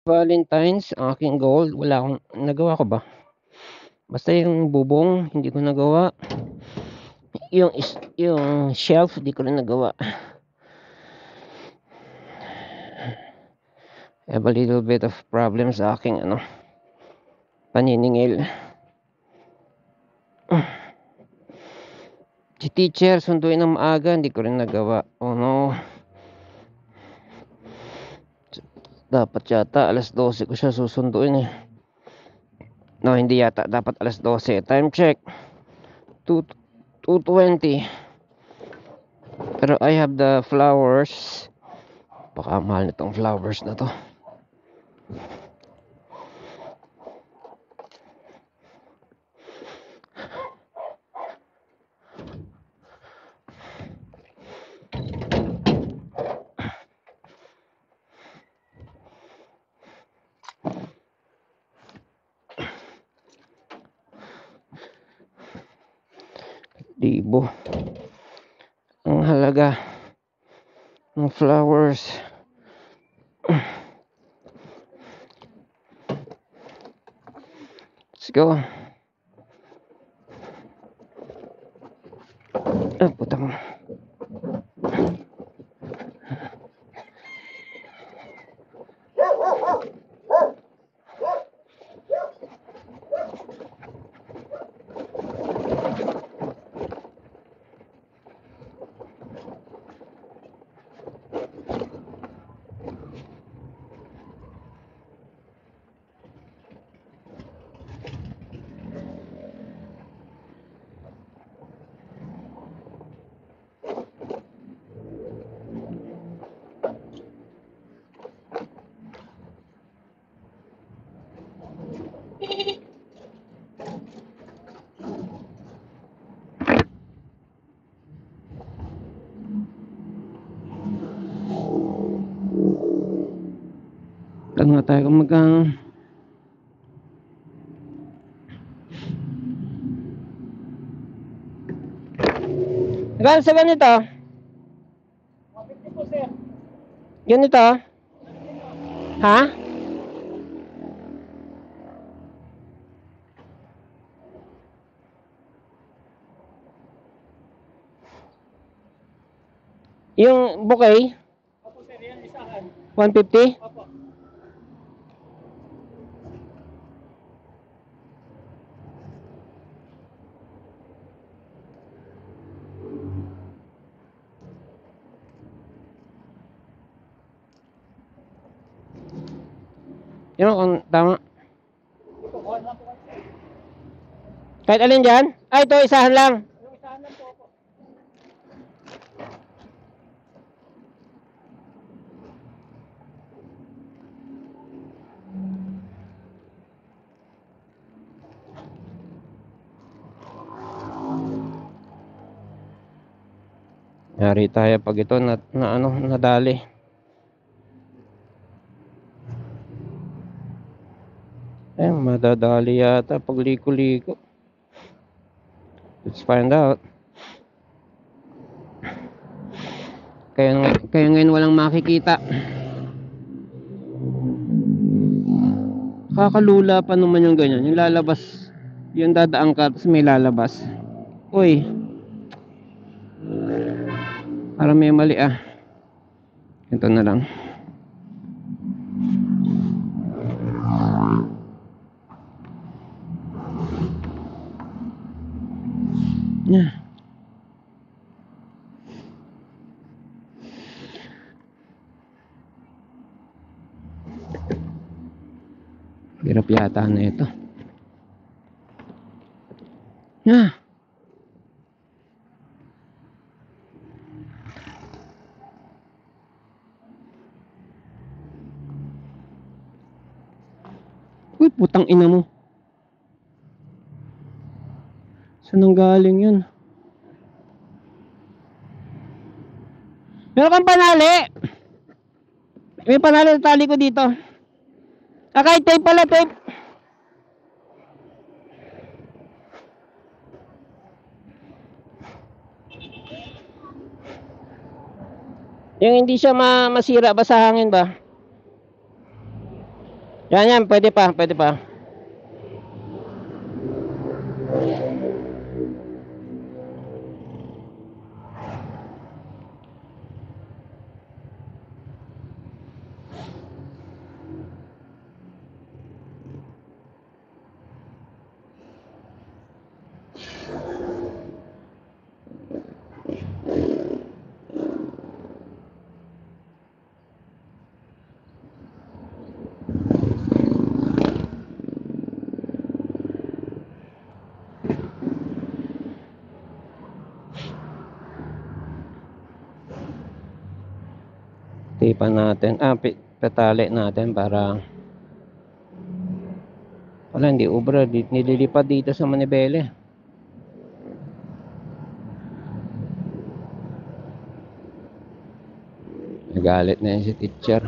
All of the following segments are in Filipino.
Valentine's, ang aking goal, wala akong nagawa ko ba? Basta yung bubong, hindi ko nagawa. Yung shelf, hindi ko rin nagawa. I have a little bit of problem sa aking paniningil. Si teacher, sunduin ng maaga, hindi ko rin nagawa. Oh no. Dapat yata alas 12 ko siya susunduin eh. No, hindi yata. Dapat alas 12. Time check. 2:20. Pero I have the flowers. Baka mahal nitong flowers na to. Libo. Ang halaga ng flowers. Let's go. Putang. Tanong nga tayo kung magkang Magkano sa ganito? 150 po, sir. Ganito? Ha? Yung bouquet? Opo, sir. Yan, isahan. 150? Opo. Yun kung tama. Kahit alin dyan? Ay, ito, isahan lang. Yung isahan lang po ako. Yari tayo pag ito nadali. Madadali yata pag liko-liko. Let's find out. Kaya ngayon walang makikita. Kakalula pa naman yung ganyan. Yung lalabas. Yung dadaan ka tapos may lalabas. Uy. Parang may mali ah. Ito na lang. Yeah. Hirap yata na ito. Yeah. Uy, putang ina mo. Saan ang galing yun? Meron kang panali. May panali sa tali ko dito. Kahit tape pala, tape. Yung hindi siya masira ba sa hangin ba? Yan, pwede pa, pwede pa. Tipan natin, petali natin para wala, hindi ubra, nililipad dito sa manibele. Nagalit na yun si teacher.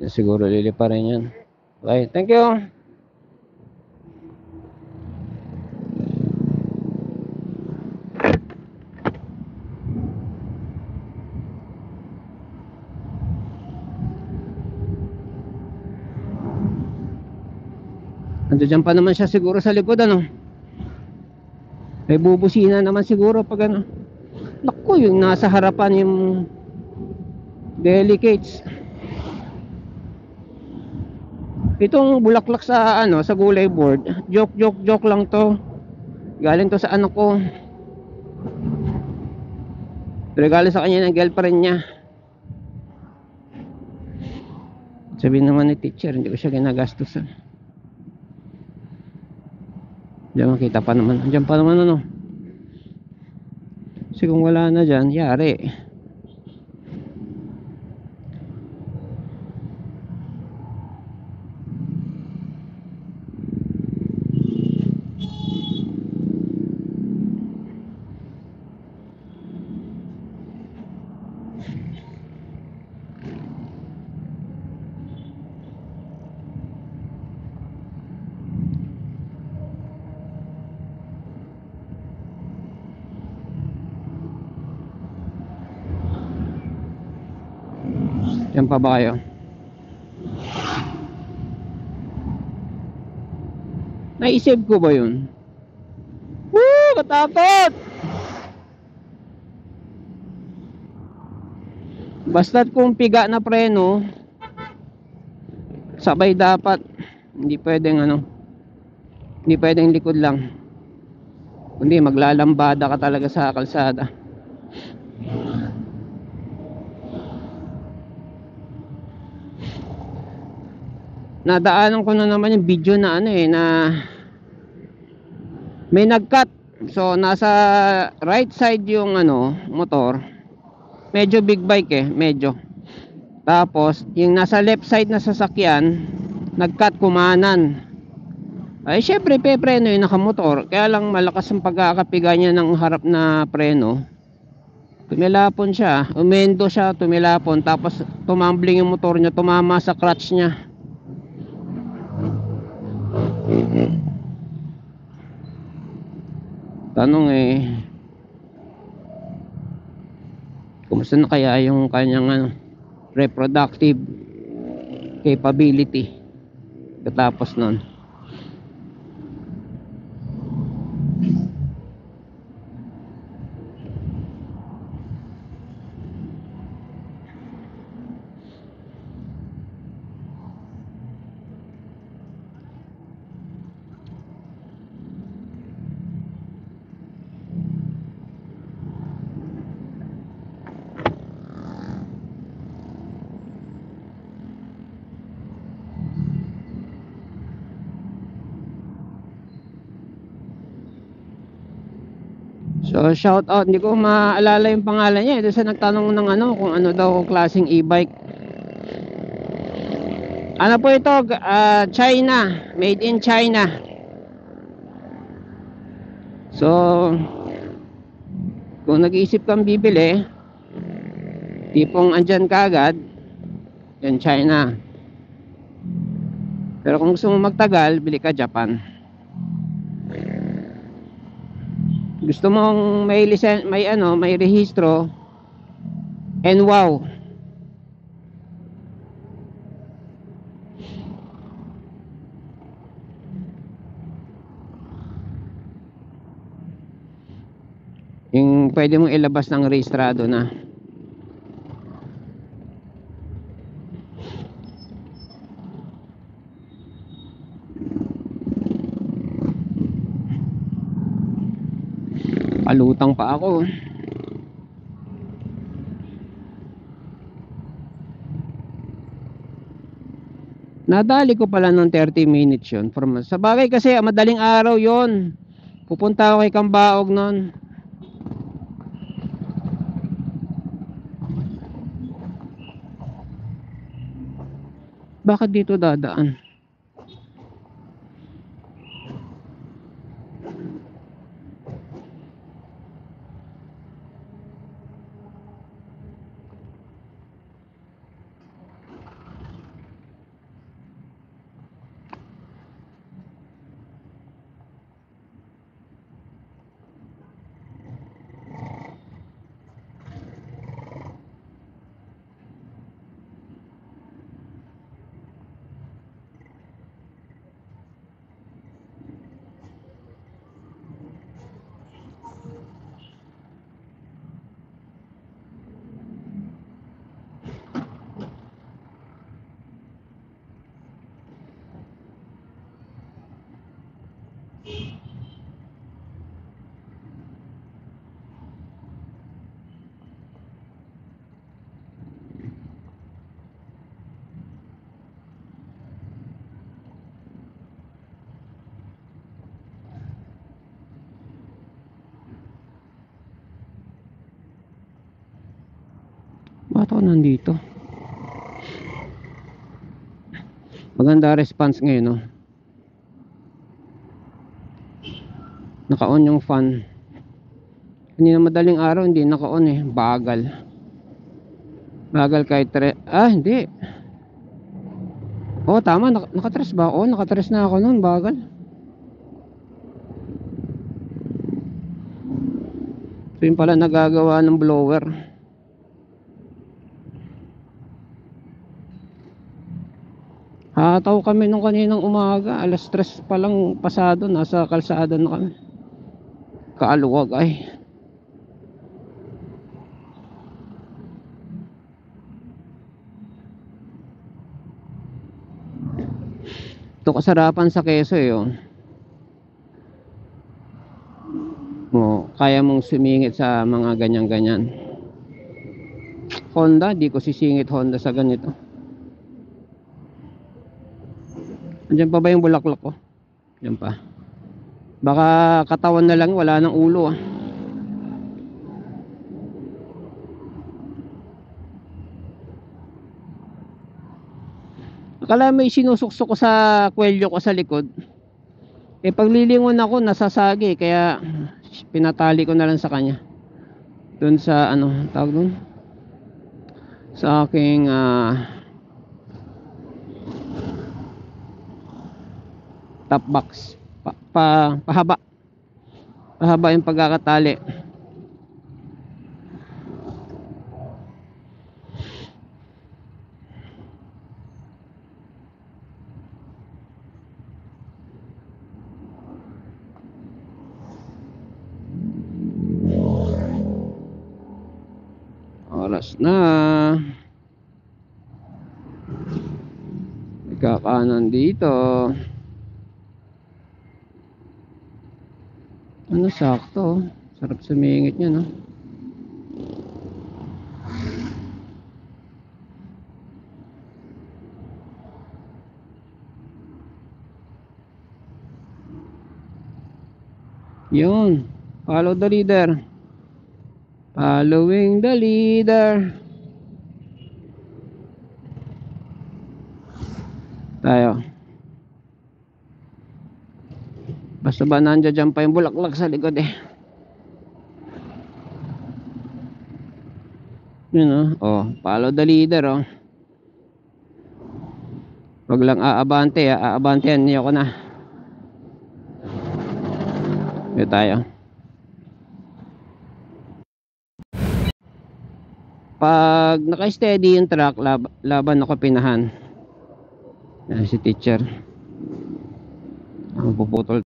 Siguro lilipa rin yan. Okay, thank you. Nandiyan pa naman siya siguro sa likod, ano. May bubusina naman siguro pag ano. Naku, yung nasa harapan yung delicates. Itong bulaklak sa ano, sa gulay board, joke lang to. Galing to sa anak ko. Regalo sa kanya ng girlfriend niya. Sabi naman ni teacher, hindi ko siya ginagastusan. Diyan makita pa naman. Diyan pa naman ano. Kasi kung wala na dyan, yari. Diyan pa ba kayo? Naisip ko ba yun? Woo! Katakot! Basta't kung piga na preno, sabay dapat. Hindi pwedeng ano, hindi pwedeng likod lang. Kundi maglalambada ka talaga sa kalsada. Nadaanan ko na naman yung video na ano na may nag-cut. So nasa right side yung ano, motor. Medyo big bike medyo. Tapos yung nasa left side na sasakyan, nag-cut kumanan. Ay syempre preno yung nakamotor. Kaya lang malakas ang pagkakapiga niya ng harap na preno. Tumilapon siya, umendo siya, tumilapon. Tapos tumambling yung motor niya, tumama sa clutch niya. Tanong kumusta na kaya yung kanyang ano, reproductive capability katapos nun. So shout out, hindi ko maalala yung pangalan niya. Ito sa nagtanong ng ano, kung ano daw klaseng e-bike. Ano po ito? China, made in China. So kung nag-iisip kang bibili, tipong andyan kagad, Yan China. Pero kung gusto mo magtagal, bili ka Japan. Gusto mong may may ano, may rehistro, and wow. Yung pwede mong ilabas ng rehistrado na. Palutang pa ako. Nadali ko pala ng 30 minutes yun. Sa bagay kasi madaling araw yon. Pupunta ako kay Cambaog nun. Bakit dito dadaan? Bakit ako nandito? Maganda response ngayon, no? Naka-on yung fan. Kanina madaling araw hindi naka-on eh. Bagal. Bagal kahit hindi. Oh, tama. Nakatres ba? Oh, nakatres na ako noon. Bagal. Ito yung pala nagagawa ng blower. Hataw kami nung kaninang umaga. Alas 3 pa lang pasado. Nasa kalsada na kami. Kaaluwag ay. Ito kasarapan sa Quezon eh. Oh, kaya mong sumingit sa mga ganyan-ganyan. Honda, di ko sisingit Honda sa ganito. Andiyan pa ba yung bulaklak ko? Andiyan pa. Baka katawan na lang, wala nang ulo ah. Akala may sinusuksok ko sa kwelyo ko sa likod. Eh paglilingon ako, nasasagi. Kaya pinatali ko na lang sa kanya. Doon sa ano, tawag doon? Sa aking top box. Pahaba yung pagkakatali. Oras na. Ikakanan dito. Ano, sakto. Sarap sumingit niya, no? Yun. Follow the leader. Following the leader. Tayo. Basta ba nandiyan pa yung bulaklak sa likod eh. Yun oh. Oh, follow the leader oh. Wag lang aabante, aabantehan niyo ko na. Dito tayo. Pag naka-steady yung truck, laban ako pinahan. Yan si teacher. Ang puputol